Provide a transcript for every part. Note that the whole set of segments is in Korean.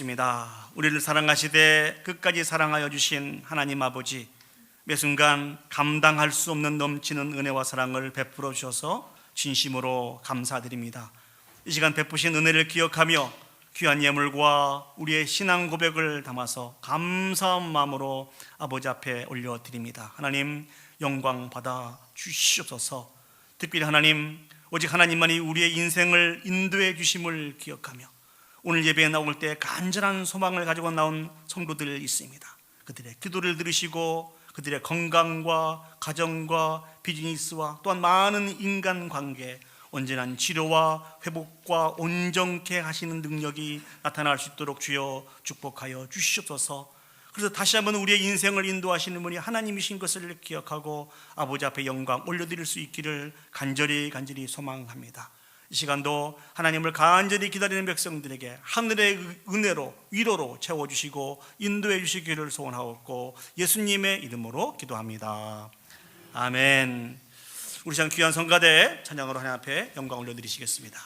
입니다. 우리를 사랑하시되 끝까지 사랑하여 주신 하나님 아버지, 매 순간 감당할 수 없는 넘치는 은혜와 사랑을 베풀어 주셔서 진심으로 감사드립니다. 이 시간 베푸신 은혜를 기억하며 귀한 예물과 우리의 신앙 고백을 담아서 감사한 마음으로 아버지 앞에 올려드립니다. 하나님, 영광 받아 주시옵소서. 특별히 하나님, 오직 하나님만이 우리의 인생을 인도해 주심을 기억하며 오늘 예배에 나올 때 간절한 소망을 가지고 나온 성도들 있습니다. 그들의 기도를 들으시고 그들의 건강과 가정과 비즈니스와 또한 많은 인간관계, 온전한 치료와 회복과 온전케 하시는 능력이 나타날 수 있도록 주여 축복하여 주시옵소서. 그래서 다시 한번 우리의 인생을 인도하시는 분이 하나님이신 것을 기억하고 아버지 앞에 영광 올려드릴 수 있기를 간절히 소망합니다. 이 시간도 하나님을 간절히 기다리는 백성들에게 하늘의 은혜로 위로로 채워주시고 인도해 주시기를 소원하옵고 예수님의 이름으로 기도합니다. 아멘. 우리 시간 귀한 성가대 찬양으로 하나님 앞에 영광 올려드리시겠습니다.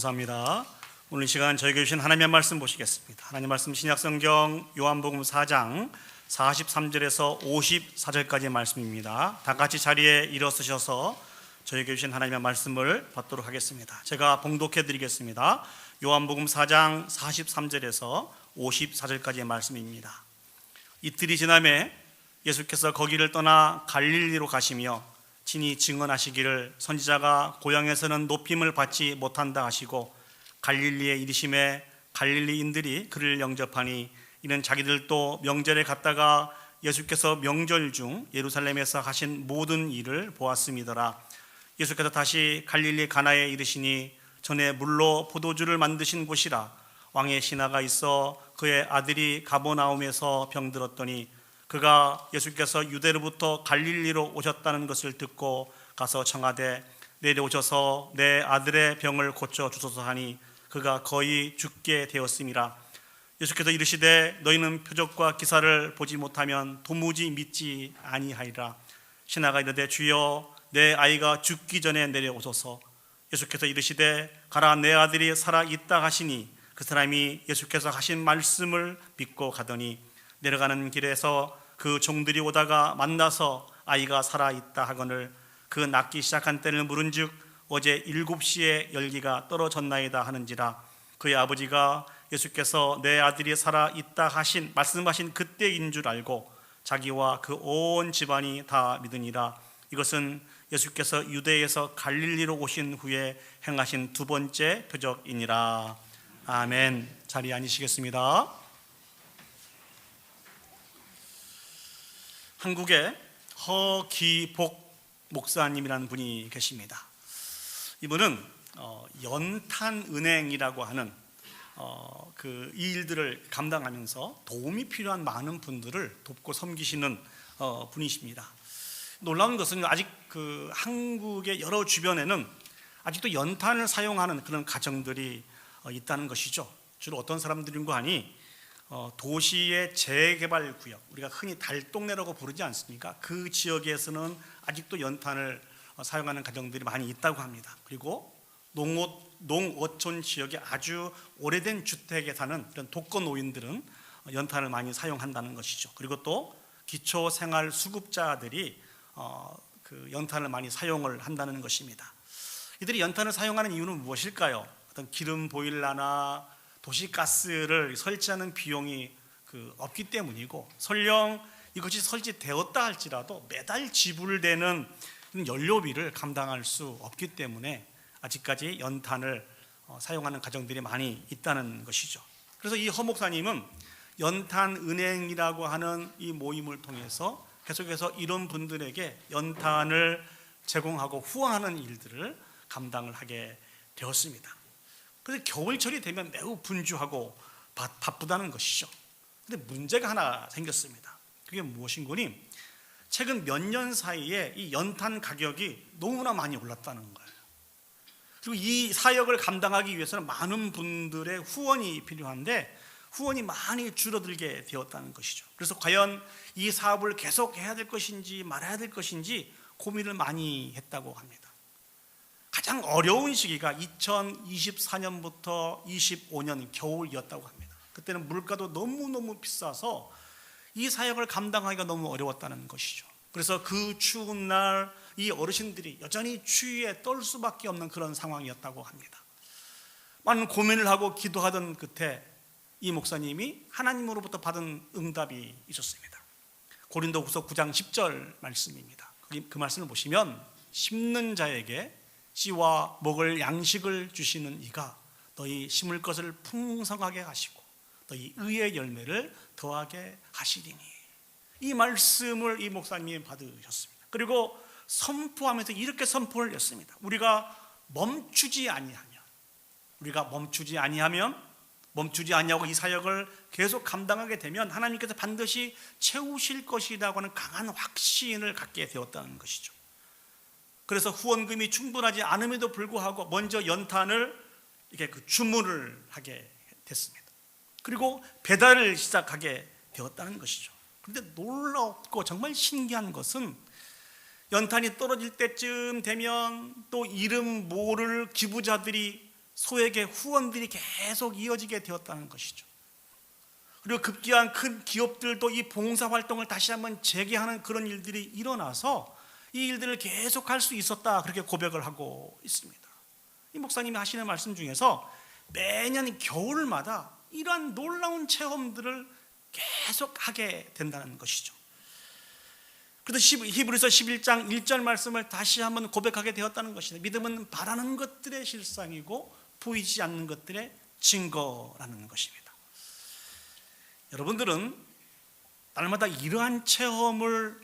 감사합니다. 오늘 이 시간 저에게 주신 하나님의 말씀 보시겠습니다. 하나님의 말씀 신약성경 요한복음 4장 43절에서 54절까지의 말씀입니다. 다 같이 자리에 일어서셔서 저에게 주신 하나님의 말씀을 받도록 하겠습니다. 제가 봉독해 드리겠습니다. 요한복음 4장 43절에서 54절까지의 말씀입니다. 이틀이 지남에 예수께서 거기를 떠나 갈릴리로 가시며 친히 증언하시기를 선지자가 고향에서는 높임을 받지 못한다 하시고 갈릴리에 이르심에 갈릴리인들이 그를 영접하니 이는 자기들도 명절에 갔다가 예수께서 명절 중 예루살렘에서 하신 모든 일을 보았음이더라. 예수께서 다시 갈릴리 가나에 이르시니 전에 물로 포도주를 만드신 곳이라. 왕의 신하가 있어 그의 아들이 가버나움에서 병들었더니 그가 예수께서 유대로부터 갈릴리로 오셨다는 것을 듣고 가서 청하되 내려오셔서 내 아들의 병을 고쳐 주소서 하니 그가 거의 죽게 되었음이라. 예수께서 이르시되 너희는 표적과 기사를 보지 못하면 도무지 믿지 아니하리라. 신하가 이르되 주여 내 아이가 죽기 전에 내려오소서. 예수께서 이르시되 가라 내 아들이 살아 있다 하시니 그 사람이 예수께서 하신 말씀을 믿고 가더니 내려가는 길에서 그 종들이 오다가 만나서 아이가 살아있다 하거늘 그 낫기 시작한 때를 물은즉 어제 7시에 열기가 떨어졌나이다 하는지라. 그의 아버지가 예수께서 내 아들이 살아있다 하신 말씀하신 그때인 줄 알고 자기와 그 온 집안이 다 믿으니라. 이것은 예수께서 유대에서 갈릴리로 오신 후에 행하신 두 번째 표적이니라. 아멘. 자리에 앉으시겠습니다. 한국에 허기복 목사님이라는 분이 계십니다. 이분은 연탄은행이라고 하는 이 일들을 감당하면서 도움이 필요한 많은 분들을 돕고 섬기시는 분이십니다. 놀라운 것은 아직 한국의 여러 주변에는 아직도 연탄을 사용하는 그런 가정들이 있다는 것이죠. 주로 어떤 사람들인가 하니 도시의 재개발 구역, 우리가 흔히 달동네라고 부르지 않습니까? 그 지역에서는 아직도 연탄을 사용하는 가정들이 많이 있다고 합니다. 그리고 농어촌 지역의 아주 오래된 주택에 사는 이런 독거노인들은 연탄을 많이 사용한다는 것이죠. 그리고 또 기초생활수급자들이 연탄을 많이 사용을 한다는 것입니다. 이들이 연탄을 사용하는 이유는 무엇일까요? 어떤 기름 보일러나 도시가스를 설치하는 비용이 없기 때문이고, 설령 이것이 설치되었다 할지라도 매달 지불되는 연료비를 감당할 수 없기 때문에 아직까지 연탄을 사용하는 가정들이 많이 있다는 것이죠. 그래서 이 허 목사님은 연탄은행이라고 하는 이 모임을 통해서 계속해서 이런 분들에게 연탄을 제공하고 후원하는 일들을 감당을 하게 되었습니다. 그래서 겨울철이 되면 매우 분주하고 바쁘다는 것이죠. 그런데 문제가 하나 생겼습니다. 그게 무엇인 거니? 최근 몇 년 사이에 이 연탄 가격이 너무나 많이 올랐다는 거예요. 그리고 이 사역을 감당하기 위해서는 많은 분들의 후원이 필요한데 후원이 많이 줄어들게 되었다는 것이죠. 그래서 과연 이 사업을 계속 해야 될 것인지 말아야 될 것인지 고민을 많이 했다고 합니다. 가장 어려운 시기가 2024년부터 25년 겨울이었다고 합니다. 그때는 물가도 너무너무 비싸서 이 사역을 감당하기가 너무 어려웠다는 것이죠. 그래서 그 추운 날 이 어르신들이 여전히 추위에 떨 수밖에 없는 그런 상황이었다고 합니다. 많은 고민을 하고 기도하던 끝에 이 목사님이 하나님으로부터 받은 응답이 있었습니다. 고린도후서 9장 10절 말씀입니다. 그 말씀을 보시면 심는 자에게 씨와 먹을 양식을 주시는 이가 너희 심을 것을 풍성하게 하시고 너희 의의 열매를 더하게 하시리니, 이 말씀을 이 목사님이 받으셨습니다. 그리고 선포하면서 이렇게 선포를 했습니다. 우리가 멈추지 아니하고 이 사역을 계속 감당하게 되면 하나님께서 반드시 채우실 것이라고 하는 강한 확신을 갖게 되었다는 것이죠. 그래서 후원금이 충분하지 않음에도 불구하고 먼저 연탄을 이렇게 주문을 하게 됐습니다. 그리고 배달을 시작하게 되었다는 것이죠. 그런데 놀랍고 정말 신기한 것은 연탄이 떨어질 때쯤 되면 또 이름 모를 기부자들이 소에게 후원들이 계속 이어지게 되었다는 것이죠. 그리고 급기야한 큰 기업들도 이 봉사활동을 다시 한번 재개하는 그런 일들이 일어나서 이 일들을 계속할 수 있었다, 그렇게 고백을 하고 있습니다. 이 목사님이 하시는 말씀 중에서 매년 겨울마다 이러한 놀라운 체험들을 계속 하게 된다는 것이죠. 그래서 히브리서 11장 1절 말씀을 다시 한번 고백하게 되었다는 것이죠. 믿음은 바라는 것들의 실상이고 보이지 않는 것들의 증거라는 것입니다. 여러분들은 날마다 이러한 체험을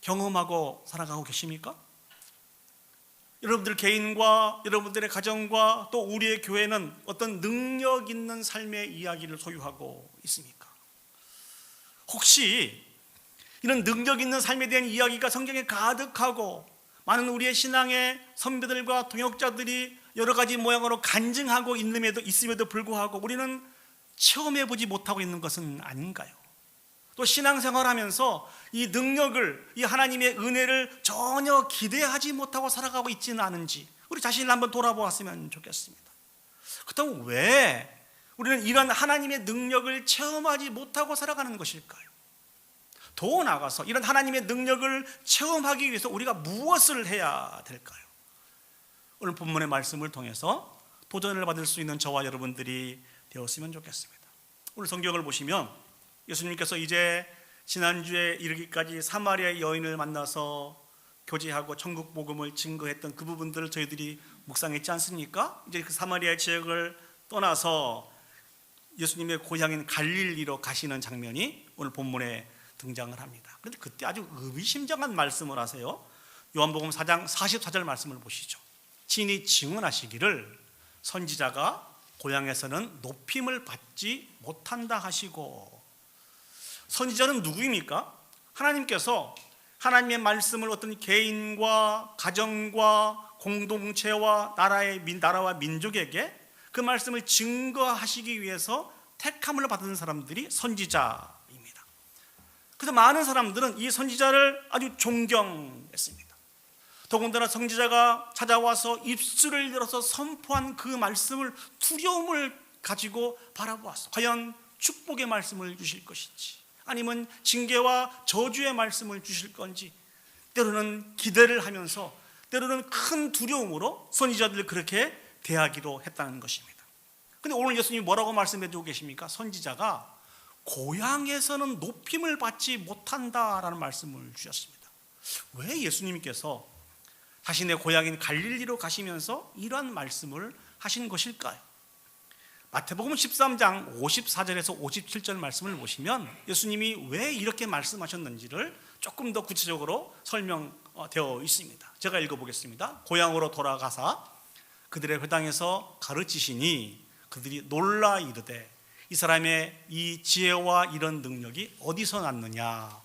경험하고 살아가고 계십니까? 여러분들 개인과 여러분들의 가정과 또 우리의 교회는 어떤 능력 있는 삶의 이야기를 소유하고 있습니까? 혹시 이런 능력 있는 삶에 대한 이야기가 성경에 가득하고 많은 우리의 신앙의 선배들과 동역자들이 여러 가지 모양으로 간증하고 있음에도 불구하고 우리는 체험해보지 못하고 있는 것은 아닌가요? 또 신앙생활하면서 이 능력을, 이 하나님의 은혜를 전혀 기대하지 못하고 살아가고 있지는 않은지 우리 자신을 한번 돌아보았으면 좋겠습니다. 그렇다면 왜 우리는 이런 하나님의 능력을 체험하지 못하고 살아가는 것일까요? 더 나아가서 이런 하나님의 능력을 체험하기 위해서 우리가 무엇을 해야 될까요? 오늘 본문의 말씀을 통해서 도전을 받을 수 있는 저와 여러분들이 되었으면 좋겠습니다. 오늘 성경을 보시면 예수님께서 이제 지난주에 이르기까지 사마리아의 여인을 만나서 교제하고 천국 복음을 증거했던 그 부분들을 저희들이 묵상했지 않습니까? 이제 그 사마리아 지역을 떠나서 예수님의 고향인 갈릴리로 가시는 장면이 오늘 본문에 등장을 합니다. 그런데 그때 아주 의미심장한 말씀을 하세요. 요한복음 4장 44절 말씀을 보시죠. 친히 증언하시기를 선지자가 고향에서는 높임을 받지 못한다 하시고. 선지자는 누구입니까? 하나님께서 하나님의 말씀을 어떤 개인과 가정과 공동체와 나라와 민족에게 그 말씀을 증거하시기 위해서 택함을 받은 사람들이 선지자입니다. 그래서 많은 사람들은 이 선지자를 아주 존경했습니다. 더군다나 선지자가 찾아와서 입술을 열어서 선포한 그 말씀을 두려움을 가지고 바라보았어. 과연 축복의 말씀을 주실 것인지 아니면 징계와 저주의 말씀을 주실 건지, 때로는 기대를 하면서 때로는 큰 두려움으로 선지자들을 그렇게 대하기도 했다는 것입니다. 그런데 오늘 예수님이 뭐라고 말씀해 주고 계십니까? 선지자가 고향에서는 높임을 받지 못한다라는 말씀을 주셨습니다. 왜 예수님께서 자신의 고향인 갈릴리로 가시면서 이러한 말씀을 하신 것일까요? 마태복음 13장 54절에서 57절 말씀을 보시면 예수님이 왜 이렇게 말씀하셨는지를 조금 더 구체적으로 설명되어 있습니다. 제가 읽어보겠습니다. 고향으로 돌아가사 그들의 회당에서 가르치시니 그들이 놀라 이르되 이 사람의 이 지혜와 이런 능력이 어디서 났느냐?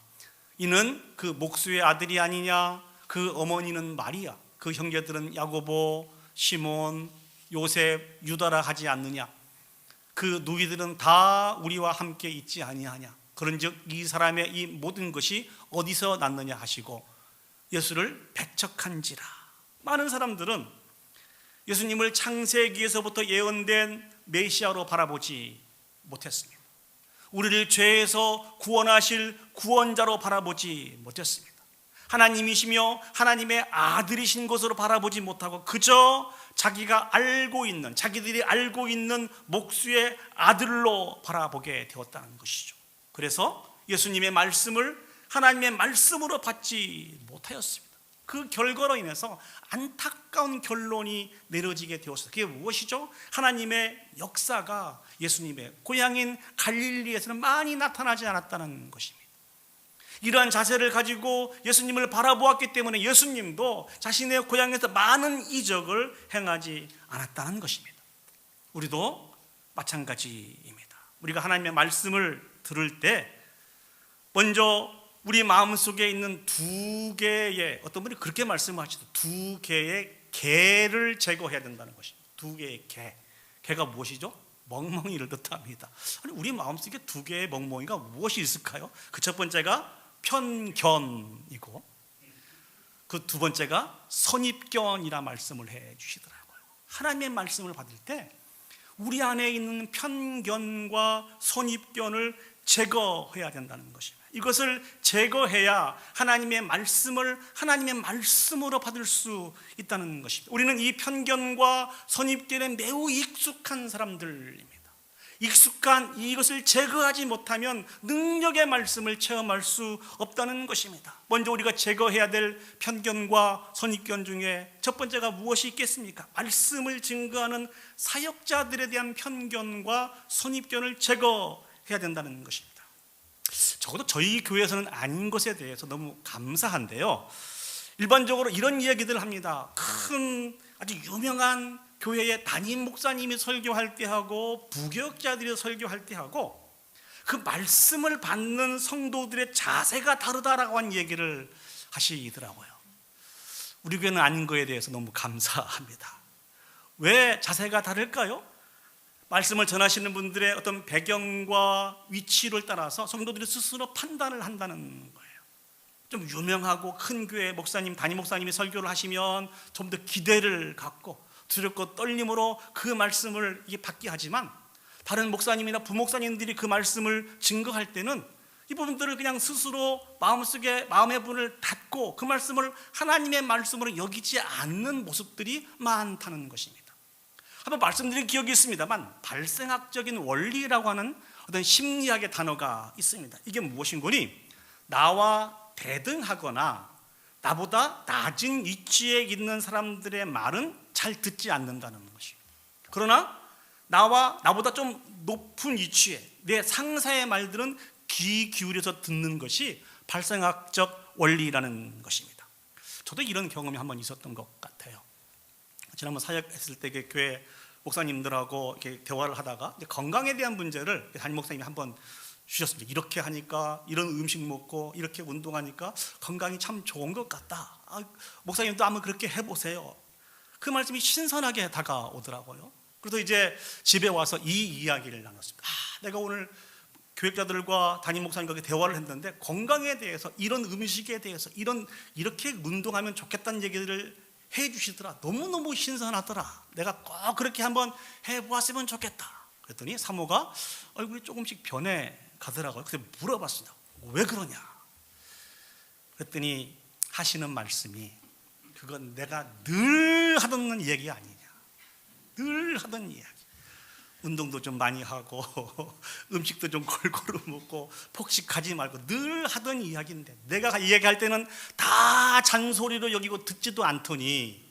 이는 그 목수의 아들이 아니냐? 그 어머니는 마리아, 그 형제들은 야고보, 시몬, 요셉, 유다라 하지 않느냐? 그 누이들은 다 우리와 함께 있지 아니하냐? 그런즉 이 사람의 이 모든 것이 어디서 났느냐 하시고 예수를 배척한지라. 많은 사람들은 예수님을 창세기에서부터 예언된 메시아로 바라보지 못했습니다. 우리를 죄에서 구원하실 구원자로 바라보지 못했습니다. 하나님이시며 하나님의 아들이신 것으로 바라보지 못하고 그저 자기들이 알고 있는 목수의 아들로 바라보게 되었다는 것이죠. 그래서 예수님의 말씀을 하나님의 말씀으로 받지 못하였습니다. 그 결과로 인해서 안타까운 결론이 내려지게 되었어요. 그게 무엇이죠? 하나님의 역사가 예수님의 고향인 갈릴리에서는 많이 나타나지 않았다는 것입니다. 이러한 자세를 가지고 예수님을 바라보았기 때문에 예수님도 자신의 고향에서 많은 이적을 행하지 않았다는 것입니다. 우리도 마찬가지입니다. 우리가 하나님의 말씀을 들을 때 먼저 우리 마음속에 있는 두 개의, 어떤 분이 그렇게 말씀하시죠. 두 개의 개를 제거해야 된다는 것입니다. 두 개의 개. 개가 무엇이죠? 멍멍이를 뜻합니다. 아니, 우리 마음속에 두 개의 멍멍이가 무엇이 있을까요? 그 첫 번째가 편견이고 그 두 번째가 선입견이라 말씀을 해 주시더라고요. 하나님의 말씀을 받을 때 우리 안에 있는 편견과 선입견을 제거해야 된다는 것입니다. 이것을 제거해야 하나님의 말씀을 하나님의 말씀으로 받을 수 있다는 것입니다. 우리는 이 편견과 선입견에 매우 익숙한 사람들입니다. 익숙한 이것을 제거하지 못하면 능력의 말씀을 체험할 수 없다는 것입니다. 먼저 우리가 제거해야 될 편견과 선입견 중에 첫 번째가 무엇이 있겠습니까? 말씀을 증거하는 사역자들에 대한 편견과 선입견을 제거해야 된다는 것입니다. 적어도 저희 교회에서는 아닌 것에 대해서 너무 감사한데요, 일반적으로 이런 이야기들을 합니다. 큰 아주 유명한 교회의 담임 목사님이 설교할 때 하고 부교육자들이 설교할 때 하고 그 말씀을 받는 성도들의 자세가 다르다라고 한 얘기를 하시더라고요. 우리 교회는 아닌 거에 대해서 너무 감사합니다. 왜 자세가 다를까요? 말씀을 전하시는 분들의 어떤 배경과 위치를 따라서 성도들이 스스로 판단을 한다는 거예요. 좀 유명하고 큰 교회 목사님, 담임 목사님이 설교를 하시면 좀 더 기대를 갖고 두렵고 떨림으로 그 말씀을 받게 하지만, 다른 목사님이나 부목사님들이 그 말씀을 증거할 때는 이 부분들을 그냥 스스로 마음속에 마음의 문을 닫고 그 말씀을 하나님의 말씀으로 여기지 않는 모습들이 많다는 것입니다. 한번 말씀드린 기억이 있습니다만, 발생학적인 원리라고 하는 어떤 심리학의 단어가 있습니다. 이게 무엇인 거니? 나와 대등하거나 나보다 낮은 위치에 있는 사람들의 말은 잘 듣지 않는다는 것입니다. 그러나 나보다 좀 높은 위치에 내 상사의 말들은 귀 기울여서 듣는 것이 발생학적 원리라는 것입니다. 저도 이런 경험이 한번 있었던 것 같아요. 지난번 사역했을 때 교회 목사님들하고 이렇게 대화를 하다가 건강에 대한 문제를 담임 목사님이 한번 주셨습니다. 이렇게 하니까, 이런 음식 먹고 이렇게 운동하니까 건강이 참 좋은 것 같다. 목사님도 한번 그렇게 해보세요. 그 말씀이 신선하게 다가오더라고요. 그래서 이제 집에 와서 이 이야기를 나눴습니다. 내가 오늘 교육자들과 담임 목사님과 대화를 했는데 건강에 대해서, 이런 음식에 대해서, 이렇게 운동하면 좋겠다는 얘기를 해주시더라. 너무너무 신선하더라. 내가 꼭 그렇게 한번 해보았으면 좋겠다. 그랬더니 사모가 얼굴이 조금씩 변해 가더라고요. 그래서 물어봤습니다. 왜 그러냐? 그랬더니 하시는 말씀이, 그건 내가 늘 하던 얘기 아니냐. 늘 하던 이야기. 운동도 좀 많이 하고 음식도 좀 골고루 먹고 폭식하지 말고 늘 하던 이야기인데, 내가 이야기할 때는 다 잔소리로 여기고 듣지도 않더니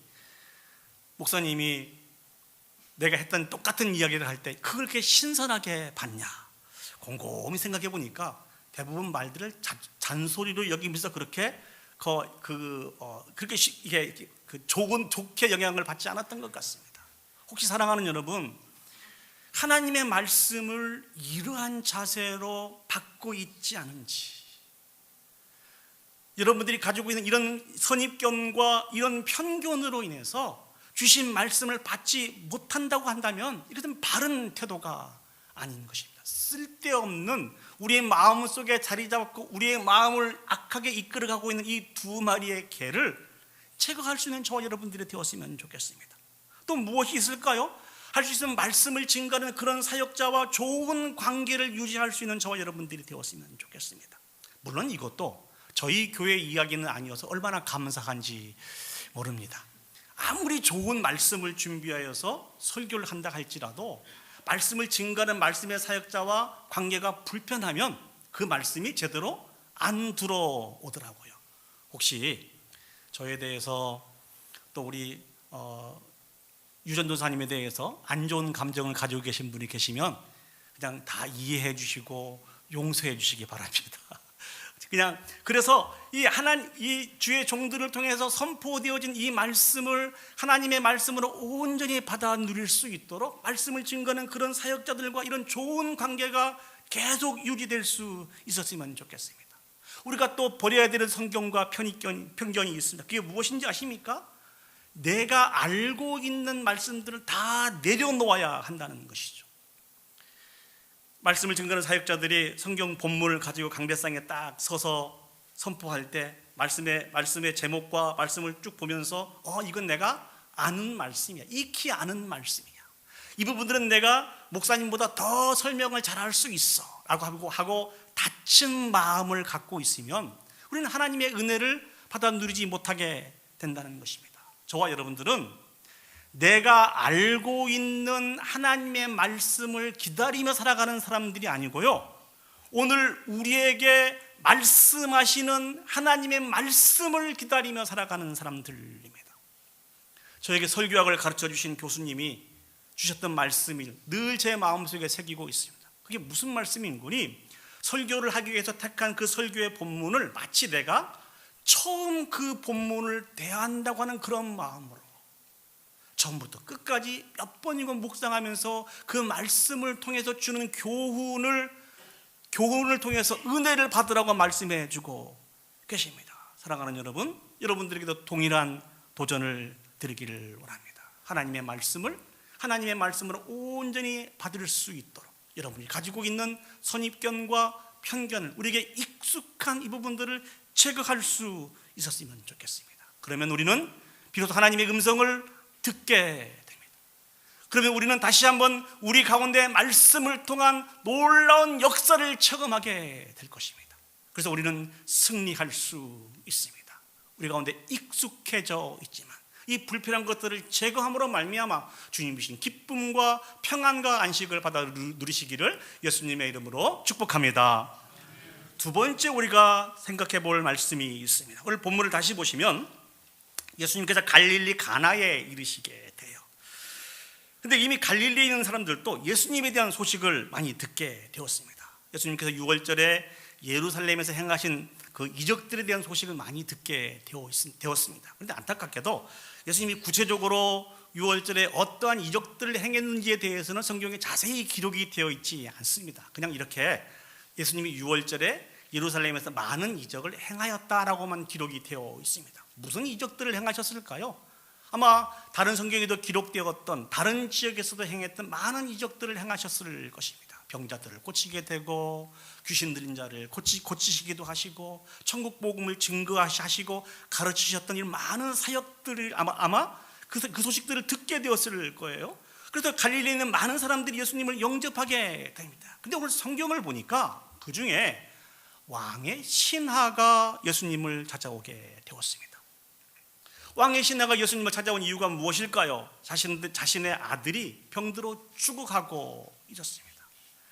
목사님이 내가 했던 똑같은 이야기를 할 때 그렇게 신선하게 봤냐? 곰곰이 생각해 보니까 대부분 말들을 잔소리로 여기면서 그렇게 그렇게 이게 좋게 영향을 받지 않았던 것 같습니다. 혹시 사랑하는 여러분, 하나님의 말씀을 이러한 자세로 받고 있지 않은지, 여러분들이 가지고 있는 이런 선입견과 이런 편견으로 인해서 주신 말씀을 받지 못한다고 한다면 이것은 바른 태도가 아닌 것입니다. 쓸데없는 우리의 마음 속에 자리 잡고 우리의 마음을 악하게 이끌어가고 있는 이 두 마리의 개를 제거할 수 있는 저와 여러분들이 되었으면 좋겠습니다. 또 무엇이 있을까요? 할 수 있으면 말씀을 증거하는 그런 사역자와 좋은 관계를 유지할 수 있는 저와 여러분들이 되었으면 좋겠습니다. 물론 이것도 저희 교회 이야기는 아니어서 얼마나 감사한지 모릅니다. 아무리 좋은 말씀을 준비하여서 설교를 한다 할지라도 말씀을 증거하는 말씀의 사역자와 관계가 불편하면 그 말씀이 제대로 안 들어오더라고요. 혹시 저에 대해서 또 우리 유전도사님에 대해서 안 좋은 감정을 가지고 계신 분이 계시면 그냥 다 이해해 주시고 용서해 주시기 바랍니다. 그냥 그래서 이 주의 종들을 통해서 선포되어진 이 말씀을 하나님의 말씀으로 온전히 받아 누릴 수 있도록 말씀을 증거하는 그런 사역자들과 이런 좋은 관계가 계속 유지될 수 있었으면 좋겠습니다. 우리가 또 버려야 되는 성경과 편견이 있습니다. 그게 무엇인지 아십니까? 내가 알고 있는 말씀들을 다 내려놓아야 한다는 것이죠. 말씀을 증거하는 사역자들이 성경 본문을 가지고 강대상에 딱 서서 선포할 때 말씀의 제목과 말씀을 쭉 보면서 이건 내가 아는 말씀이야. 익히 아는 말씀이야. 이 부분들은 내가 목사님보다 더 설명을 잘할 수 있어 라고 하고 닫힌 마음을 갖고 있으면 우리는 하나님의 은혜를 받아 누리지 못하게 된다는 것입니다. 저와 여러분들은 내가 알고 있는 하나님의 말씀을 기다리며 살아가는 사람들이 아니고요, 오늘 우리에게 말씀하시는 하나님의 말씀을 기다리며 살아가는 사람들입니다. 저에게 설교학을 가르쳐 주신 교수님이 주셨던 말씀이 늘 제 마음속에 새기고 있습니다. 그게 무슨 말씀인 거니? 설교를 하기 위해서 택한 그 설교의 본문을 마치 내가 처음 그 본문을 대한다고 하는 그런 마음으로 처음부터 끝까지 몇 번이고 묵상하면서 그 말씀을 통해서 주는 교훈을 통해서 은혜를 받으라고 말씀해 주고 계십니다. 사랑하는 여러분, 여러분들에게도 동일한 도전을 드리기를 원합니다. 하나님의 말씀으로 온전히 받을 수 있도록 여러분이 가지고 있는 선입견과 편견을, 우리에게 익숙한 이 부분들을 제거할 수 있었으면 좋겠습니다. 그러면 우리는 비로소 하나님의 음성을 듣게 됩니다. 그러면 우리는 다시 한번 우리 가운데 말씀을 통한 놀라운 역사를 체험하게 될 것입니다. 그래서 우리는 승리할 수 있습니다. 우리 가운데 익숙해져 있지만 이 불필요한 것들을 제거함으로 말미암아 주님 주신 기쁨과 평안과 안식을 받아 누리시기를 예수님의 이름으로 축복합니다. 두 번째 우리가 생각해 볼 말씀이 있습니다. 오늘 본문을 다시 보시면 예수님께서 갈릴리 가나에 이르시게 돼요. 근데 이미 갈릴리에 있는 사람들도 예수님에 대한 소식을 많이 듣게 되었습니다. 예수님께서 6월절에 예루살렘에서 행하신 그 이적들에 대한 소식을 많이 듣게 되었습니다. 그런데 안타깝게도 예수님이 구체적으로 6월절에 어떠한 이적들을 행했는지에 대해서는 성경에 자세히 기록이 되어 있지 않습니다. 그냥 이렇게 예수님이 6월절에 예루살렘에서 많은 이적을 행하였다라고만 기록이 되어 있습니다. 무슨 이적들을 행하셨을까요? 아마 다른 성경에도 기록되었던 다른 지역에서도 행했던 많은 이적들을 행하셨을 것입니다. 병자들을 고치게 되고 귀신 들린 자를 고치시기도 하시고 천국 복음을 증거하시고 가르치셨던 이 많은 사역들을 아마 그 소식들을 듣게 되었을 거예요. 그래서 갈릴리에 있는 많은 사람들이 예수님을 영접하게 됩니다. 근데 오늘 성경을 보니까 그 중에 왕의 신하가 예수님을 찾아오게 되었습니다. 왕의 신하가 예수님을 찾아온 이유가 무엇일까요? 자신의 아들이 병들어 죽어가고 있었습니다.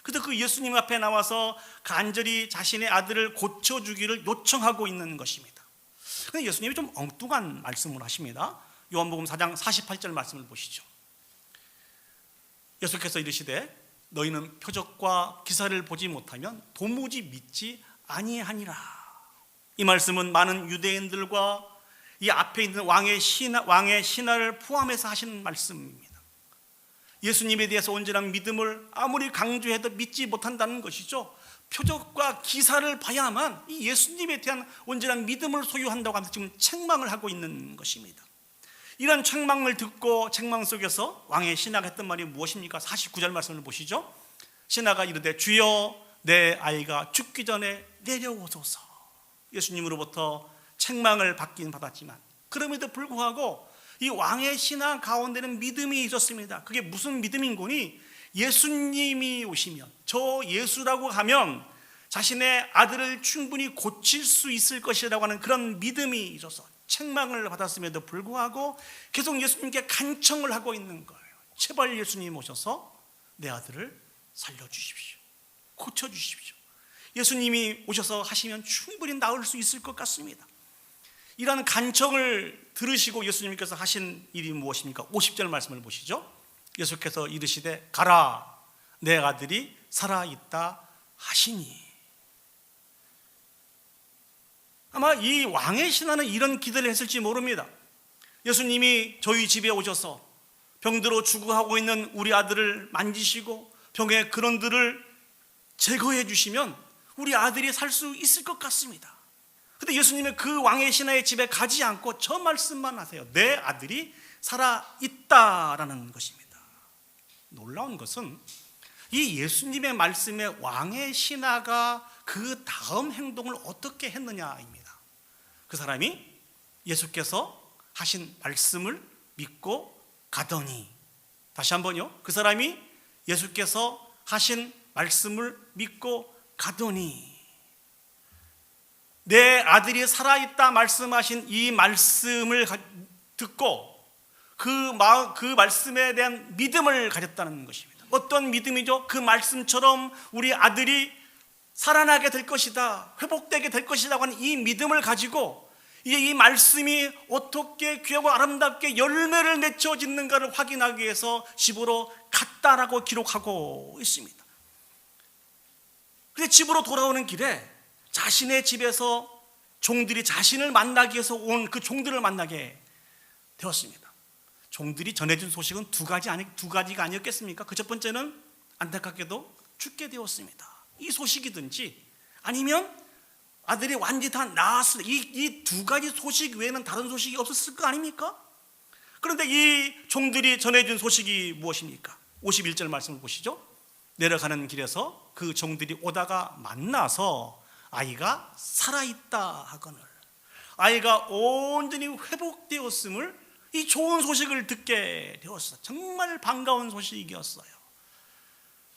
그래서 그 예수님 앞에 나와서 간절히 자신의 아들을 고쳐주기를 요청하고 있는 것입니다. 그런데 예수님이 좀 엉뚱한 말씀을 하십니다. 요한복음 4장 48절 말씀을 보시죠. 예수께서 이르시되 너희는 표적과 기사를 보지 못하면 도무지 믿지 아니하니라. 이 말씀은 많은 유대인들과 이 앞에 있는 왕의 신하를 포함해서 하시는 말씀입니다. 예수님에 대해서 온전한 믿음을 아무리 강조해도 믿지 못한다는 것이죠. 표적과 기사를 봐야만 이 예수님에 대한 온전한 믿음을 소유한다고 하면서 지금 책망을 하고 있는 것입니다. 이런 책망을 듣고 책망 속에서 왕의 신하가 했던 말이 무엇입니까? 49절 말씀을 보시죠. 신하가 이르되 주여 내 아이가 죽기 전에 내려오소서. 예수님으로부터 책망을 받긴 받았지만 그럼에도 불구하고 이 왕의 신하 가운데는 믿음이 있었습니다. 그게 무슨 믿음인 거니? 예수님이 오시면, 저 예수라고 하면 자신의 아들을 충분히 고칠 수 있을 것이라고 하는 그런 믿음이 있어서 책망을 받았음에도 불구하고 계속 예수님께 간청을 하고 있는 거예요. 제발 예수님 오셔서 내 아들을 살려주십시오. 고쳐주십시오. 예수님이 오셔서 하시면 충분히 나을 수 있을 것 같습니다. 이러한 간청을 들으시고 예수님께서 하신 일이 무엇입니까? 50절 말씀을 보시죠. 예수께서 이르시되 가라 내 아들이 살아있다 하시니. 아마 이 왕의 신하는 이런 기도를 했을지 모릅니다. 예수님이 저희 집에 오셔서 병들어 죽어가고 있는 우리 아들을 만지시고 병의 근원들을 제거해 주시면 우리 아들이 살 수 있을 것 같습니다. 근데 예수님은 그 왕의 신하의 집에 가지 않고 저 말씀만 하세요. 내 아들이 살아있다라는 것입니다. 놀라운 것은 이 예수님의 말씀에 왕의 신하가 그 다음 행동을 어떻게 했느냐입니다. 그 사람이 예수께서 하신 말씀을 믿고 가더니, 다시 한번요, 그 사람이 예수께서 하신 말씀을 믿고 가더니, 내 아들이 살아있다 말씀하신 이 말씀을 듣고 그 말씀에 대한 믿음을 가졌다는 것입니다. 어떤 믿음이죠? 그 말씀처럼 우리 아들이 살아나게 될 것이다, 회복되게 될 것이라고 하는 이 믿음을 가지고 이제 이 말씀이 어떻게 귀하고 아름답게 열매를 맺혀 짓는가를 확인하기 위해서 집으로 갔다라고 기록하고 있습니다. 그런데 집으로 돌아오는 길에 자신의 집에서 종들이 자신을 만나기 위해서 온 그 종들을 만나게 되었습니다. 종들이 전해준 소식은 두 가지가 아니었겠습니까? 그 첫 번째는 안타깝게도 죽게 되었습니다. 이 소식이든지 아니면 아들이 완전히 다 나았을, 이 두 가지 소식 외에는 다른 소식이 없었을 거 아닙니까? 그런데 이 종들이 전해준 소식이 무엇입니까? 51절 말씀을 보시죠. 내려가는 길에서 그 종들이 오다가 만나서 아이가 살아있다 하거늘, 아이가 온전히 회복되었음을, 이 좋은 소식을 듣게 되었어요. 정말 반가운 소식이었어요.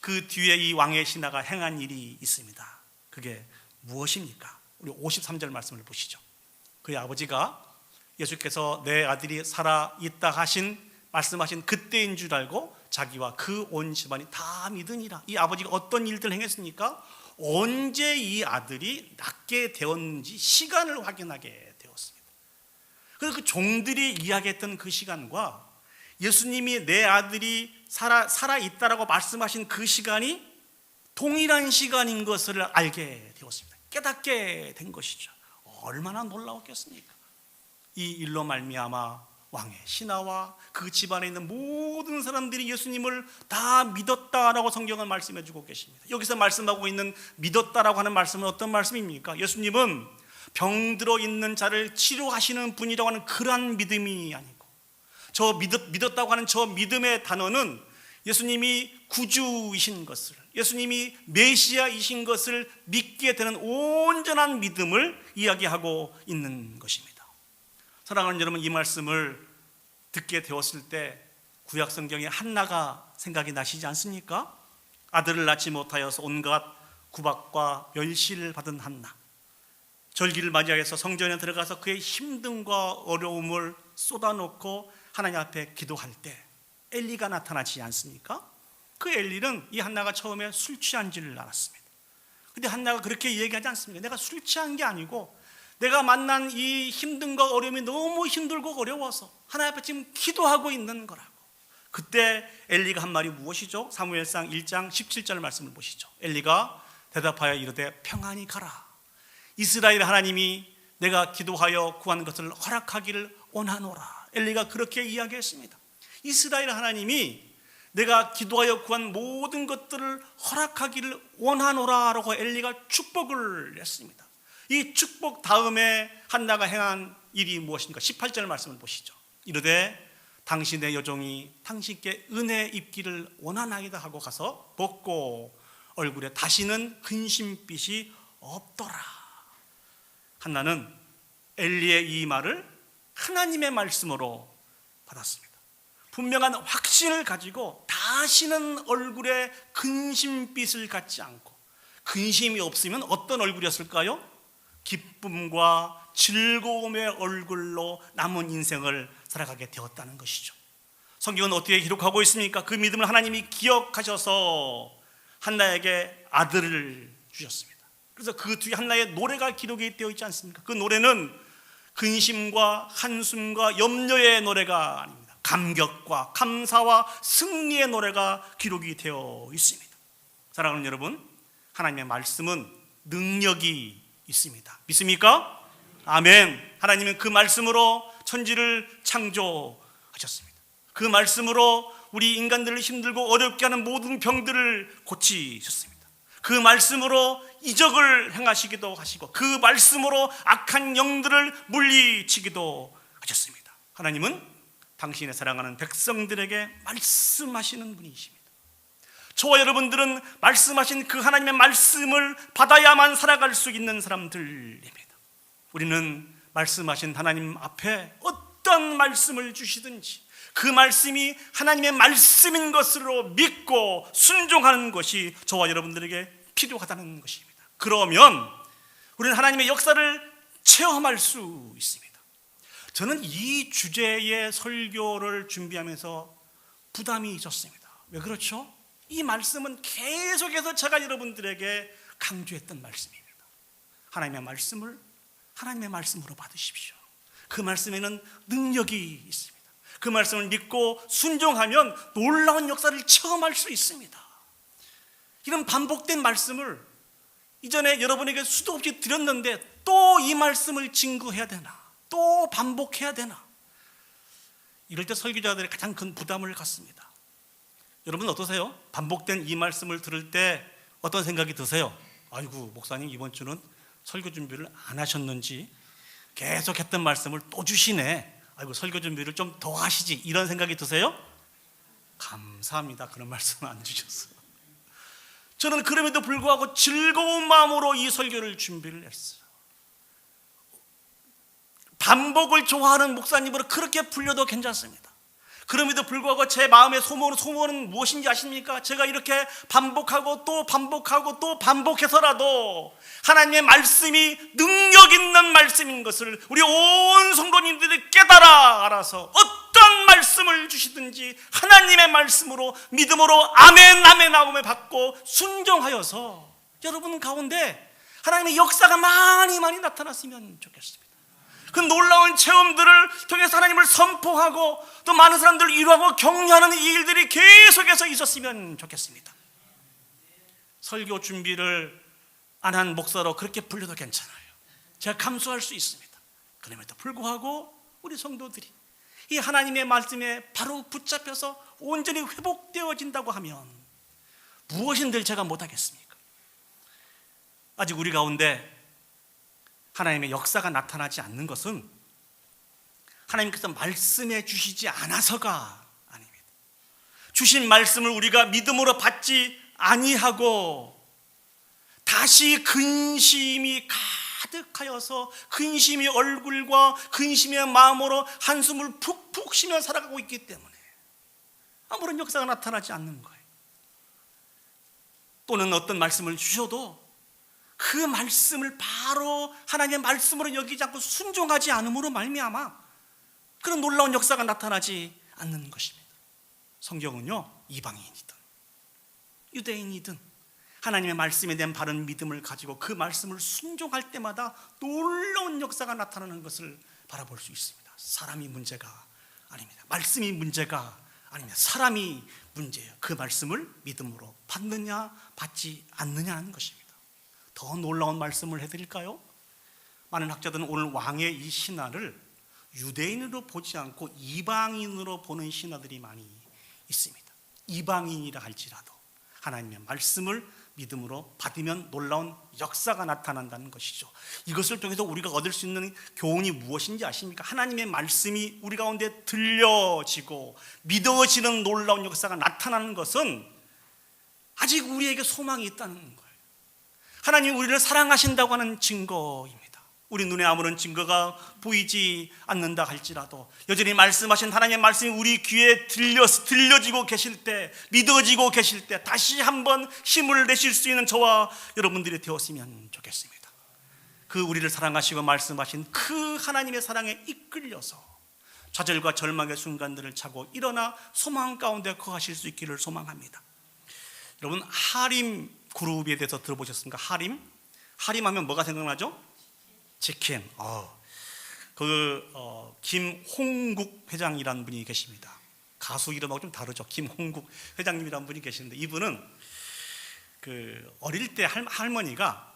그 뒤에 이 왕의 신하가 행한 일이 있습니다. 그게 무엇입니까? 우리 53절 말씀을 보시죠. 그의 아버지가 예수께서 내 아들이 살아있다 말씀하신 그때인 줄 알고 자기와 그 온 집안이 다 믿으니라. 이 아버지가 어떤 일들을 행했습니까? 언제 이 아들이 낫게 되었는지 시간을 확인하게 되었습니다. 그래서 그 종들이 이야기했던 그 시간과 예수님이 내 아들이 살아있다라고 말씀하신 그 시간이 동일한 시간인 것을 알게 되었습니다. 깨닫게 된 것이죠. 얼마나 놀라웠겠습니까? 이 일로 말미암아 왕의 신하와 그 집안에 있는 모든 사람들이 예수님을 다 믿었다라고 성경은 말씀해 주고 계십니다. 여기서 말씀하고 있는 믿었다라고 하는 말씀은 어떤 말씀입니까? 예수님은 병들어 있는 자를 치료하시는 분이라고 하는 그러한 믿음이 아니고, 저 믿었다고 하는 저 믿음의 단어는 예수님이 구주이신 것을, 예수님이 메시아이신 것을 믿게 되는 온전한 믿음을 이야기하고 있는 것입니다. 사랑하는 여러분, 이 말씀을 듣게 되었을 때 구약 성경에 한나가 생각이 나시지 않습니까? 아들을 낳지 못하여서 온갖 구박과 멸시를 받은 한나, 절기를 맞이해서 성전에 들어가서 그의 힘듦과 어려움을 쏟아놓고 하나님 앞에 기도할 때 엘리가 나타나지 않습니까? 그 엘리는 이 한나가 처음에 술 취한 줄 알았습니다. 근데 한나가 그렇게 얘기하지 않습니다. 내가 술 취한 게 아니고 내가 만난 이 힘듦과 어려움이 너무 힘들고 어려워서 하나님 앞에 지금 기도하고 있는 거라고. 그때 엘리가 한 말이 무엇이죠? 사무엘상 1장 17절 말씀을 보시죠. 엘리가 대답하여 이르되 평안히 가라. 이스라엘 하나님이 내가 기도하여 구한 것을 허락하기를 원하노라. 엘리가 그렇게 이야기했습니다. 이스라엘 하나님이 내가 기도하여 구한 모든 것들을 허락하기를 원하노라라고 엘리가 축복을 했습니다. 이 축복 다음에 한나가 행한 일이 무엇인가? 18절 말씀을 보시죠. 이르되 당신의 여종이 당신께 은혜 입기를 원하나이다 하고 가서 벗고 얼굴에 다시는 근심빛이 없더라. 한나는 엘리의 이 말을 하나님의 말씀으로 받았습니다. 분명한 확신을 가지고 다시는 얼굴에 근심빛을 갖지 않고, 근심이 없으면 어떤 얼굴이었을까요? 기쁨과 즐거움의 얼굴로 남은 인생을 살아가게 되었다는 것이죠. 성경은 어떻게 기록하고 있습니까? 그 믿음을 하나님이 기억하셔서 한나에게 아들을 주셨습니다. 그래서 그 뒤에 한나의 노래가 기록이 되어 있지 않습니까? 그 노래는 근심과 한숨과 염려의 노래가 아닙니다. 감격과 감사와 승리의 노래가 기록이 되어 있습니다. 사랑하는 여러분, 하나님의 말씀은 능력이 있습니다. 믿습니까? 아멘. 하나님은 그 말씀으로 천지를 창조하셨습니다. 그 말씀으로 우리 인간들을 힘들고 어렵게 하는 모든 병들을 고치셨습니다. 그 말씀으로 이적을 행하시기도 하시고, 그 말씀으로 악한 영들을 물리치기도 하셨습니다. 하나님은 당신의 사랑하는 백성들에게 말씀하시는 분이십니다. 저와 여러분들은 말씀하신 그 하나님의 말씀을 받아야만 살아갈 수 있는 사람들입니다. 우리는 말씀하신 하나님 앞에 어떤 말씀을 주시든지, 그 말씀이 하나님의 말씀인 것으로 믿고 순종하는 것이 저와 여러분들에게 필요하다는 것입니다. 그러면 우리는 하나님의 역사를 체험할 수 있습니다. 저는 이 주제의 설교를 준비하면서 부담이 있었습니다. 왜 그렇죠? 이 말씀은 계속해서 제가 여러분들에게 강조했던 말씀입니다. 하나님의 말씀을 하나님의 말씀으로 받으십시오. 그 말씀에는 능력이 있습니다. 그 말씀을 믿고 순종하면 놀라운 역사를 체험할 수 있습니다. 이런 반복된 말씀을 이전에 여러분에게 수도 없이 드렸는데 또 이 말씀을 증거해야 되나? 또 반복해야 되나? 이럴 때 설교자들이 가장 큰 부담을 갖습니다. 여러분 어떠세요? 반복된 이 말씀을 들을 때 어떤 생각이 드세요? 아이고, 목사님 이번 주는 설교 준비를 안 하셨는지 계속 했던 말씀을 또 주시네. 아이고, 설교 준비를 좀 더 하시지. 이런 생각이 드세요? 감사합니다. 그런 말씀 안 주셨어요. 저는 그럼에도 불구하고 즐거운 마음으로 이 설교를 준비를 했어요. 반복을 좋아하는 목사님으로 그렇게 불려도 괜찮습니다. 그럼에도 불구하고 제 마음의 소원은 무엇인지 아십니까? 제가 이렇게 반복하고 또 반복하고 또 반복해서라도 하나님의 말씀이 능력 있는 말씀인 것을 우리 온 성도님들이 깨달아 알아서 어떤 말씀을 주시든지 하나님의 말씀으로 믿음으로 아멘 아멘 하고 받고 순종하여서 여러분 가운데 하나님의 역사가 많이 나타났으면 좋겠습니다. 그 놀라운 체험들을 통해서 하나님을 선포하고 또 많은 사람들을 위로하고 격려하는 이 일들이 계속해서 있었으면 좋겠습니다. 설교 준비를 안 한 목사로 그렇게 불려도 괜찮아요. 제가 감수할 수 있습니다. 그럼에도 불구하고 우리 성도들이 이 하나님의 말씀에 바로 붙잡혀서 온전히 회복되어진다고 하면 무엇인들 제가 못하겠습니까? 아직 우리 가운데 하나님의 역사가 나타나지 않는 것은 하나님께서 말씀해 주시지 않아서가 아닙니다. 주신 말씀을 우리가 믿음으로 받지 아니하고 다시 근심이 가득하여서 근심의 얼굴과 근심의 마음으로 한숨을 푹푹 쉬며 살아가고 있기 때문에 아무런 역사가 나타나지 않는 거예요. 또는 어떤 말씀을 주셔도 그 말씀을 바로 하나님의 말씀으로 여기지 않고 순종하지 않음으로 말미암아 그런 놀라운 역사가 나타나지 않는 것입니다. 성경은요, 이방인이든 유대인이든 하나님의 말씀에 대한 바른 믿음을 가지고 그 말씀을 순종할 때마다 놀라운 역사가 나타나는 것을 바라볼 수 있습니다. 사람이 문제가 아닙니다. 말씀이 문제가 아닙니다. 사람이 문제예요. 그 말씀을 믿음으로 받느냐 받지 않느냐 하는 것입니다. 더 놀라운 말씀을 해드릴까요? 많은 학자들은 오늘 왕의 이 신화를 유대인으로 보지 않고 이방인으로 보는 신화들이 많이 있습니다. 이방인이라 할지라도 하나님의 말씀을 믿음으로 받으면 놀라운 역사가 나타난다는 것이죠. 이것을 통해서 우리가 얻을 수 있는 교훈이 무엇인지 아십니까? 하나님의 말씀이 우리 가운데 들려지고 믿어지는 놀라운 역사가 나타나는 것은 아직 우리에게 소망이 있다는 거예요. 하나님이 우리를 사랑하신다고 하는 증거입니다. 우리 눈에 아무런 증거가 보이지 않는다 할지라도 여전히 말씀하신 하나님의 말씀이 우리 귀에 들려지고 계실 때, 믿어지고 계실 때 다시 한번 힘을 내실 수 있는 저와 여러분들이 되었으면 좋겠습니다. 그 우리를 사랑하시고 말씀하신 그 하나님의 사랑에 이끌려서 좌절과 절망의 순간들을 차고 일어나 소망 가운데 거하실 수 있기를 소망합니다. 여러분, 하림 그룹에 대해서 들어보셨습니까? 하림하면 뭐가 생각나죠? 치킨. 김홍국 회장이라는 분이 계십니다. 가수 이름하고 좀 다르죠. 김홍국 회장님이라는 분이 계시는데 이분은 어릴 때 할머니가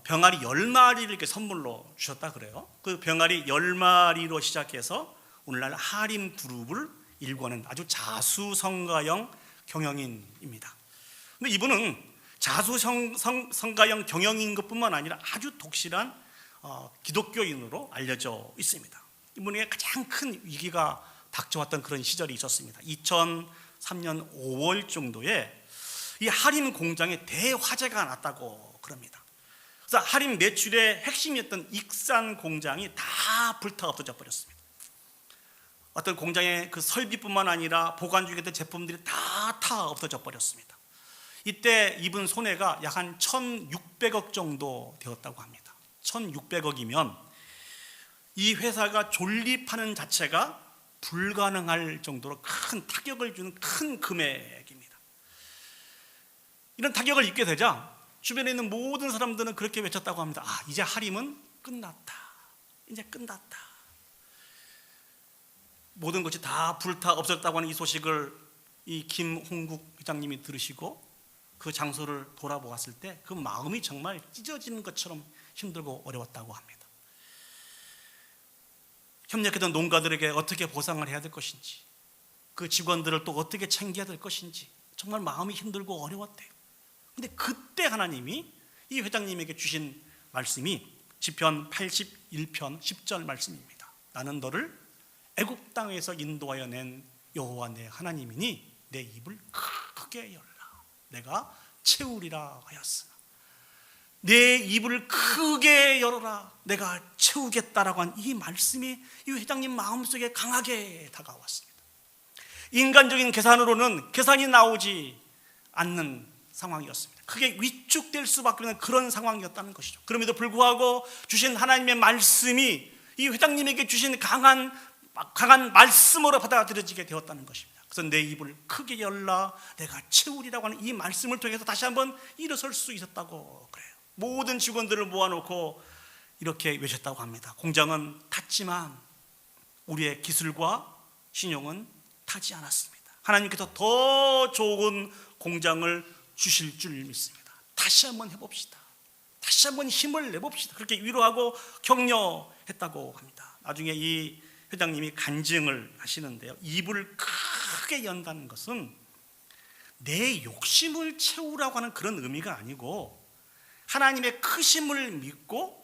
병아리 10마리를 이렇게 선물로 주셨다 그래요. 그 병아리 10마리로 시작해서 오늘날 하림 그룹을 일궈낸 아주 자수성가형 경영인입니다. 근데 이분은 자수성가형 경영인 것뿐만 아니라 아주 독실한 기독교인으로 알려져 있습니다. 이분에게 가장 큰 위기가 닥쳐왔던 그런 시절이 있었습니다. 2003년 5월 정도에 이 하림 공장에 대화재가 났다고 그럽니다. 그래서 하림 매출의 핵심이었던 익산 공장이 다 불타 없어져 버렸습니다. 어떤 공장의 그 설비뿐만 아니라 보관 중에 있던 제품들이 다 없어져 버렸습니다. 이때 입은 손해가 약 한 1,600억 정도 되었다고 합니다. 1,600억이면 이 회사가 존립하는 자체가 불가능할 정도로 큰 타격을 주는 큰 금액입니다. 이런 타격을 입게 되자 주변에 있는 모든 사람들은 그렇게 외쳤다고 합니다. 이제 하림은 끝났다. 이제 끝났다. 모든 것이 다 불타 없어졌다고 하는 이 소식을 이 김홍국 회장님이 들으시고 그 장소를 돌아보았을 때 그 마음이 정말 찢어지는 것처럼 힘들고 어려웠다고 합니다. 협력했던 농가들에게 어떻게 보상을 해야 될 것인지, 그 직원들을 또 어떻게 챙겨야 될 것인지 정말 마음이 힘들고 어려웠대요. 근데 그때 하나님이 이 회장님에게 주신 말씀이 시편 81편 10절 말씀입니다. 나는 너를 애굽 땅에서 인도하여 낸 여호와 내 하나님이니 내 입을 크게 열라. 내가 채우리라 하였으나 내 입을 크게 열어라. 내가 채우겠다라고 한 이 말씀이 이 회장님 마음속에 강하게 다가왔습니다. 인간적인 계산으로는 계산이 나오지 않는 상황이었습니다. 크게 위축될 수밖에 없는 그런 상황이었다는 것이죠. 그럼에도 불구하고 주신 하나님의 말씀이 이 회장님에게 주신 강한 말씀으로 받아들여지게 되었다는 것입니다. 그래서 내 입을 크게 열라 내가 채우리라고 하는 이 말씀을 통해서 다시 한번 일어설 수 있었다고 그래요. 모든 직원들을 모아놓고 이렇게 외쳤다고 합니다. 공장은 탔지만 우리의 기술과 신용은 타지 않았습니다. 하나님께서 더 좋은 공장을 주실 줄 믿습니다. 다시 한번 해봅시다. 다시 한번 힘을 내봅시다. 그렇게 위로하고 격려했다고 합니다. 나중에 이 회장님이 간증을 하시는데요, 입을 크게 연다는 것은 내 욕심을 채우라고 하는 그런 의미가 아니고 하나님의 크심을 믿고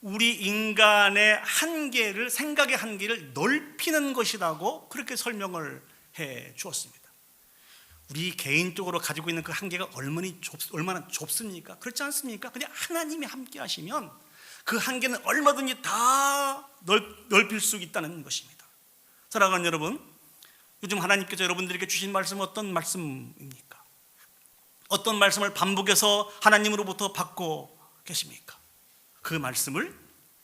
우리 인간의 한계를, 생각의 한계를 넓히는 것이라고 그렇게 설명을 해 주었습니다. 우리 개인적으로 가지고 있는 그 한계가 얼마나 좁습니까? 그렇지 않습니까? 그냥 하나님이 함께 하시면 그 한계는 얼마든지 다 넓힐 수 있다는 것입니다. 사랑하는 여러분, 요즘 하나님께서 여러분들에게 주신 말씀은 어떤 말씀입니까? 어떤 말씀을 반복해서 하나님으로부터 받고 계십니까? 그 말씀을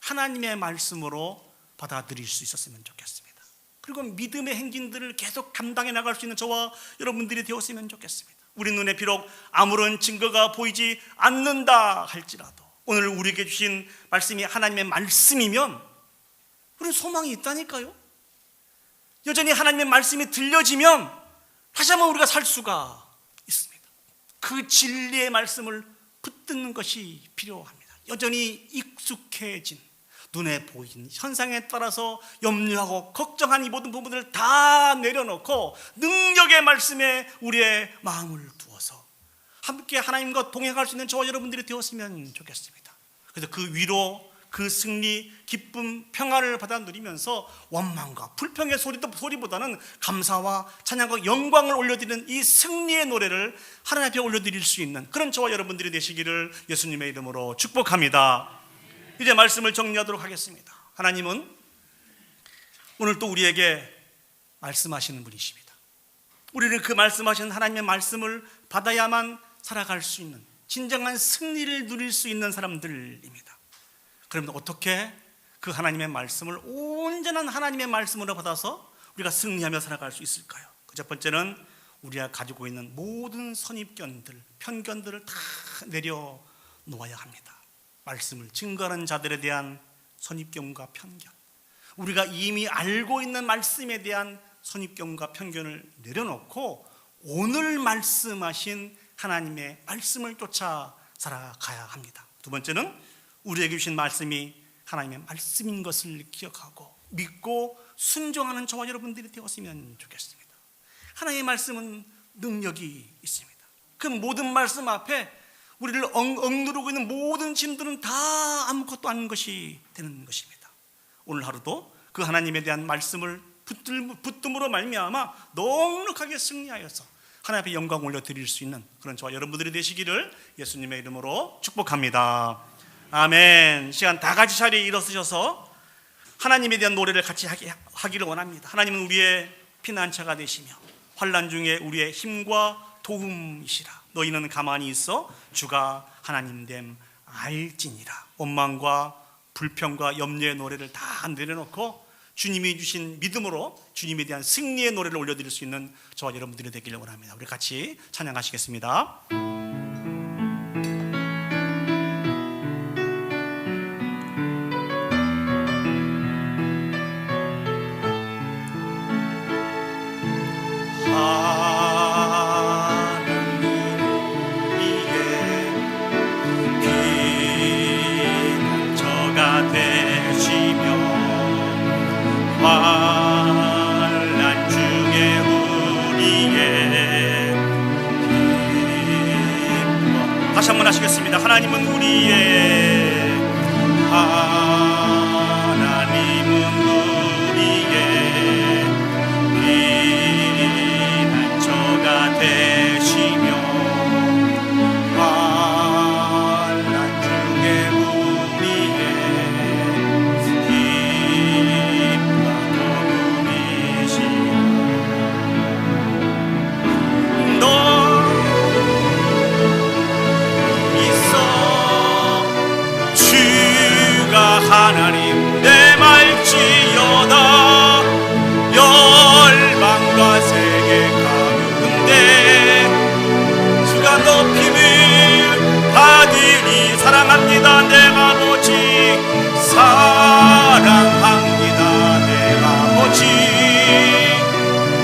하나님의 말씀으로 받아들일 수 있었으면 좋겠습니다. 그리고 믿음의 행진들을 계속 감당해 나갈 수 있는 저와 여러분들이 되었으면 좋겠습니다. 우리 눈에 비록 아무런 증거가 보이지 않는다 할지라도 오늘 우리에게 주신 말씀이 하나님의 말씀이면 우리는 소망이 있다니까요. 여전히 하나님의 말씀이 들려지면 다시 한번 우리가 살 수가 있습니다. 그 진리의 말씀을 붙드는 것이 필요합니다. 여전히 익숙해진 눈에 보이는 현상에 따라서 염려하고 걱정한 이 모든 부분들을 다 내려놓고 능력의 말씀에 우리의 마음을 두어서 함께 하나님과 동행할 수 있는 저와 여러분들이 되었으면 좋겠습니다. 그래서 그 위로, 그 승리, 기쁨, 평화를 받아 누리면서 원망과 불평의 소리보다는 감사와 찬양과 영광을 올려드리는 이 승리의 노래를 하나님 앞에 올려드릴 수 있는 그런 저와 여러분들이 되시기를 예수님의 이름으로 축복합니다. 이제 말씀을 정리하도록 하겠습니다. 하나님은 오늘 또 우리에게 말씀하시는 분이십니다. 우리는 그 말씀하신 하나님의 말씀을 받아야만 살아갈 수 있는 진정한 승리를 누릴 수 있는 사람들입니다. 그러면 어떻게 그 하나님의 말씀을 온전한 하나님의 말씀으로 받아서 우리가 승리하며 살아갈 수 있을까요? 그 첫 번째는 우리가 가지고 있는 모든 선입견들, 편견들을 다 내려놓아야 합니다. 말씀을 증거하는 자들에 대한 선입견과 편견, 우리가 이미 알고 있는 말씀에 대한 선입견과 편견을 내려놓고 오늘 말씀하신 하나님의 말씀을 쫓아 살아가야 합니다. 두 번째는 우리에게 주신 말씀이 하나님의 말씀인 것을 기억하고 믿고 순종하는 저와 여러분들이 되었으면 좋겠습니다. 하나님의 말씀은 능력이 있습니다. 그 모든 말씀 앞에 우리를 억누르고 있는 모든 짐들은 다 아무것도 아닌 것이 되는 것입니다. 오늘 하루도 그 하나님에 대한 말씀을 붙듦으로 말미암아 넉넉하게 승리하여서 하나님 앞에 영광 올려드릴 수 있는 그런 저와 여러분들이 되시기를 예수님의 이름으로 축복합니다. 아멘. 시간 다 같이 자리에 일어서셔서 하나님에 대한 노래를 같이 하기를 원합니다. 하나님은 우리의 피난처가 되시며 환난 중에 우리의 힘과 도움이시라. 너희는 가만히 있어 주가 하나님 됨 알지니라. 원망과 불평과 염려의 노래를 다 내려놓고 주님이 주신 믿음으로 주님에 대한 승리의 노래를 올려드릴 수 있는 저와 여러분들이 되기를 원합니다. 우리 같이 찬양하시겠습니다. 환난 중에 우리의 힘과 다시 한번 하시겠습니다. 하나님은 우리의 피난처가 되시며 환난 중에 우리의 하나님 내 말지어다. 열방과 세계 가운데 주가 높임을 받으니 사랑합니다 내 아버지. 사랑합니다 내 아버지.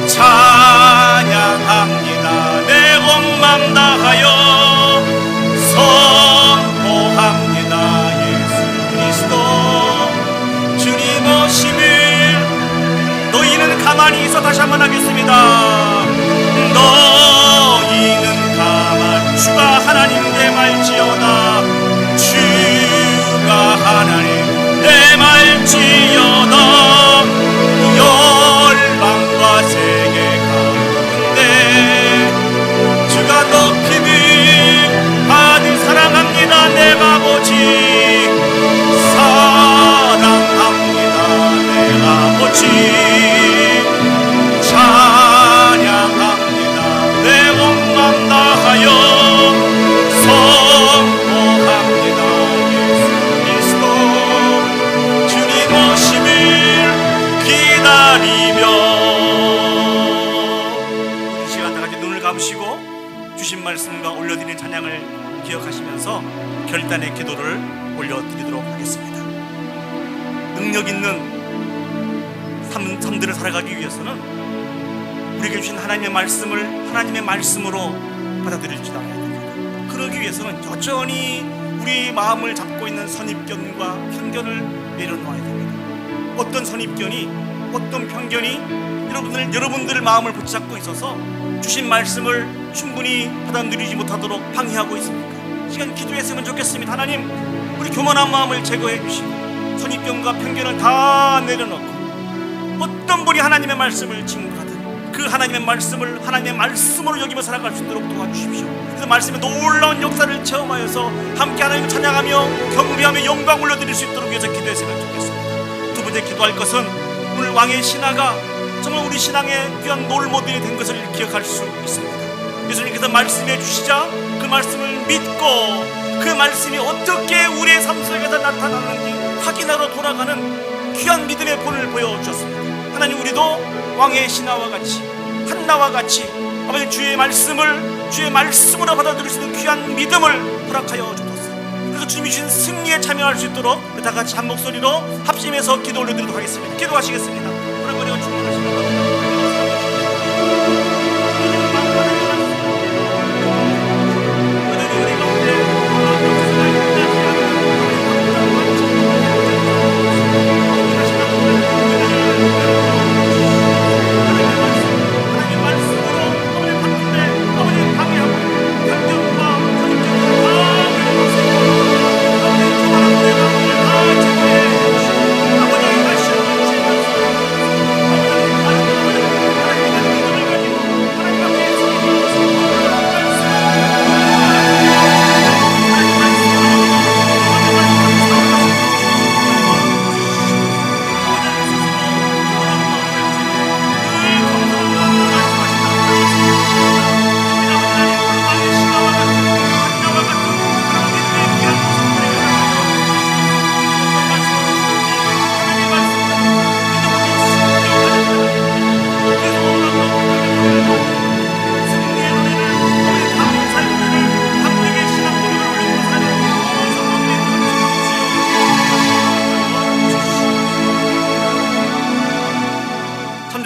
찬양합니다 내 온 맘 다하여 선포합니다 주님 오심을. 너희는 가만히 있어. 다시 한번 하겠습니다. 너희는 가만 주가 하나님 내 말지어다. 주가 하나님 내 말지어다. 열방과 세계 가운데 주가 높임을 받을 사랑합니다 내 아버지. 사랑합니다 내 아버지. 찬양합니다 내 온 맘 다하여 선포합니다 예수 그리스도. 주님 오심을 기다리며 이 시간 다 같이 눈을 감으시고 주신 말씀과 올려드린 찬양을 기억하시면서 결단의 기도를 올려드리도록 하겠습니다. 능력 있는 삶들을 살아가기 위해서는 우리에게 주신 하나님의 말씀을 하나님의 말씀으로 받아들일 줄 알아야 됩니다. 그러기 위해서는 여전히 우리 마음을 잡고 있는 선입견과 편견을 내려놓아야 됩니다. 어떤 선입견이 어떤 편견이 여러분들의 마음을 붙잡고 있어서 주신 말씀을 충분히 받아들이지 못하도록 방해하고 있습니까? 시간 기도했으면 좋겠습니다. 하나님, 우리 교만한 마음을 제거해 주시고 선입견과 편견을 다 내려놓고 어떤 분이 하나님의 말씀을 증거하든 그 하나님의 말씀을 하나님의 말씀으로 여기며 살아갈 수 있도록 도와주십시오. 그래서 말씀의 놀라운 역사를 체험하여서 함께 하나님을 찬양하며 경배하며 영광 올려드릴 수 있도록 위해서 기도했으면 좋겠습니다. 두 번째 기도할 것은 오늘 왕의 신하가 정말 우리 신앙의 귀한 놀모델이 된 것을 기억할 수 있습니다. 예수님께서 말씀해 주시자 그 말씀을 믿고 그 말씀이 어떻게 우리의 삶 속에서 나타나는지 확인하러 돌아가는 귀한 믿음의 본을 보여주셨습니다. 하나님, 우리도 왕의 신하와 같이 한나와 같이 아버지 주의 말씀으로 받아들일 수 있는 귀한 믿음을 허락하여 주옵소서. 그래서 주님이 주신 승리에 참여할 수 있도록 다 같이 한 목소리로 합심해서 기도 올려드리도록 하겠습니다. 기도하시겠습니다. 오늘 충만하시는 겁니다.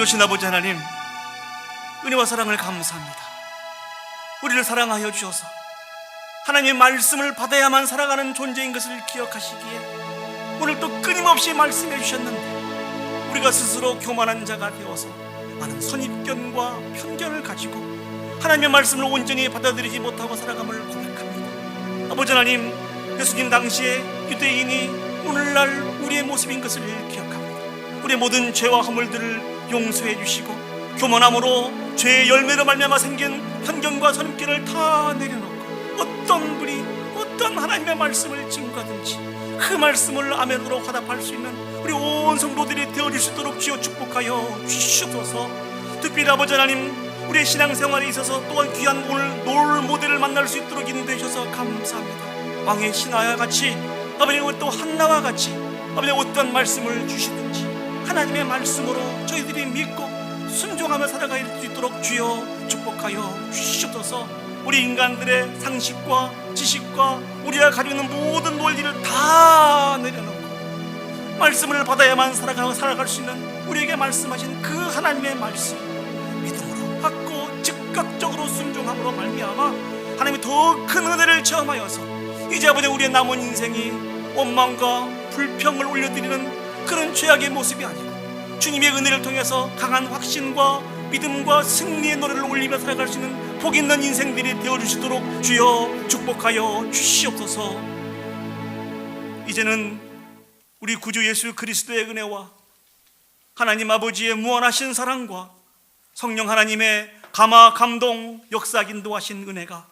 전능하신 아버지 하나님, 은혜와 사랑을 감사합니다. 우리를 사랑하여 주셔서 하나님의 말씀을 받아야만 살아가는 존재인 것을 기억하시기에 오늘 또 끊임없이 말씀해 주셨는데, 우리가 스스로 교만한 자가 되어서 많은 선입견과 편견을 가지고 하나님의 말씀을 온전히 받아들이지 못하고 살아감을 고백합니다. 아버지 하나님, 예수님 당시에 유대인이 오늘날 우리의 모습인 것을 기억합니다. 우리의 모든 죄와 허물들을 용서해 주시고 교만함으로 죄의 열매로 말미암아 생긴 편견과 선입견을 다 내려놓고 어떤 분이 어떤 하나님의 말씀을 증거하든지 그 말씀을 아멘으로 화답할 수 있는 우리 온 성도들이 되어줄 수 있도록 주여 축복하여 주시옵소서. 특별히 아버지 하나님, 우리의 신앙생활에 있어서 또한 귀한 오늘 놀 모델을 만날 수 있도록 인도해 주셔서 감사합니다. 왕의 신하와 같이 아버지, 또 한나와 같이 아버지, 어떤 말씀을 주시든지 하나님의 말씀으로 저희들이 믿고 순종하며 살아갈 수 있도록 주여 축복하여 주시옵소서. 우리 인간들의 상식과 지식과 우리가 가지고 있는 모든 논리를 다 내려놓고 말씀을 받아야만 살아갈 수 있는 우리에게 말씀하신 그 하나님의 말씀 믿음으로 받고 즉각적으로 순종함으로 말미암아 하나님이 더 큰 은혜를 체험하여서 이제 아버지, 우리의 남은 인생이 원망과 불평을 올려드리는 그런 죄악의 모습이 아니고 주님의 은혜를 통해서 강한 확신과 믿음과 승리의 노래를 올리며 살아갈 수 있는 복 있는 인생들이 되어주시도록 주여 축복하여 주시옵소서. 이제는 우리 구주 예수 그리스도의 은혜와 하나님 아버지의 무한하신 사랑과 성령 하나님의 감화 감동 역사 인도하신 은혜가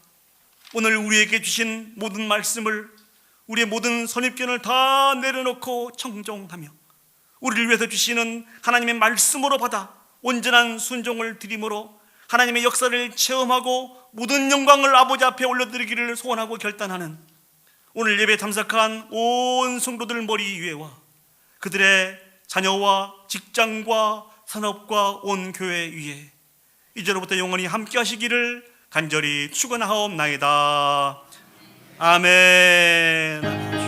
오늘 우리에게 주신 모든 말씀을, 우리의 모든 선입견을 다 내려놓고 청종하며 우리를 위해서 주시는 하나님의 말씀으로 받아 온전한 순종을 드림으로 하나님의 역사를 체험하고 모든 영광을 아버지 앞에 올려드리기를 소원하고 결단하는 오늘 예배에 참석한 온 성도들 머리 위에와 그들의 자녀와 직장과 산업과 온 교회 위에 이제로부터 영원히 함께 하시기를 간절히 축원하옵나이다. 아멘.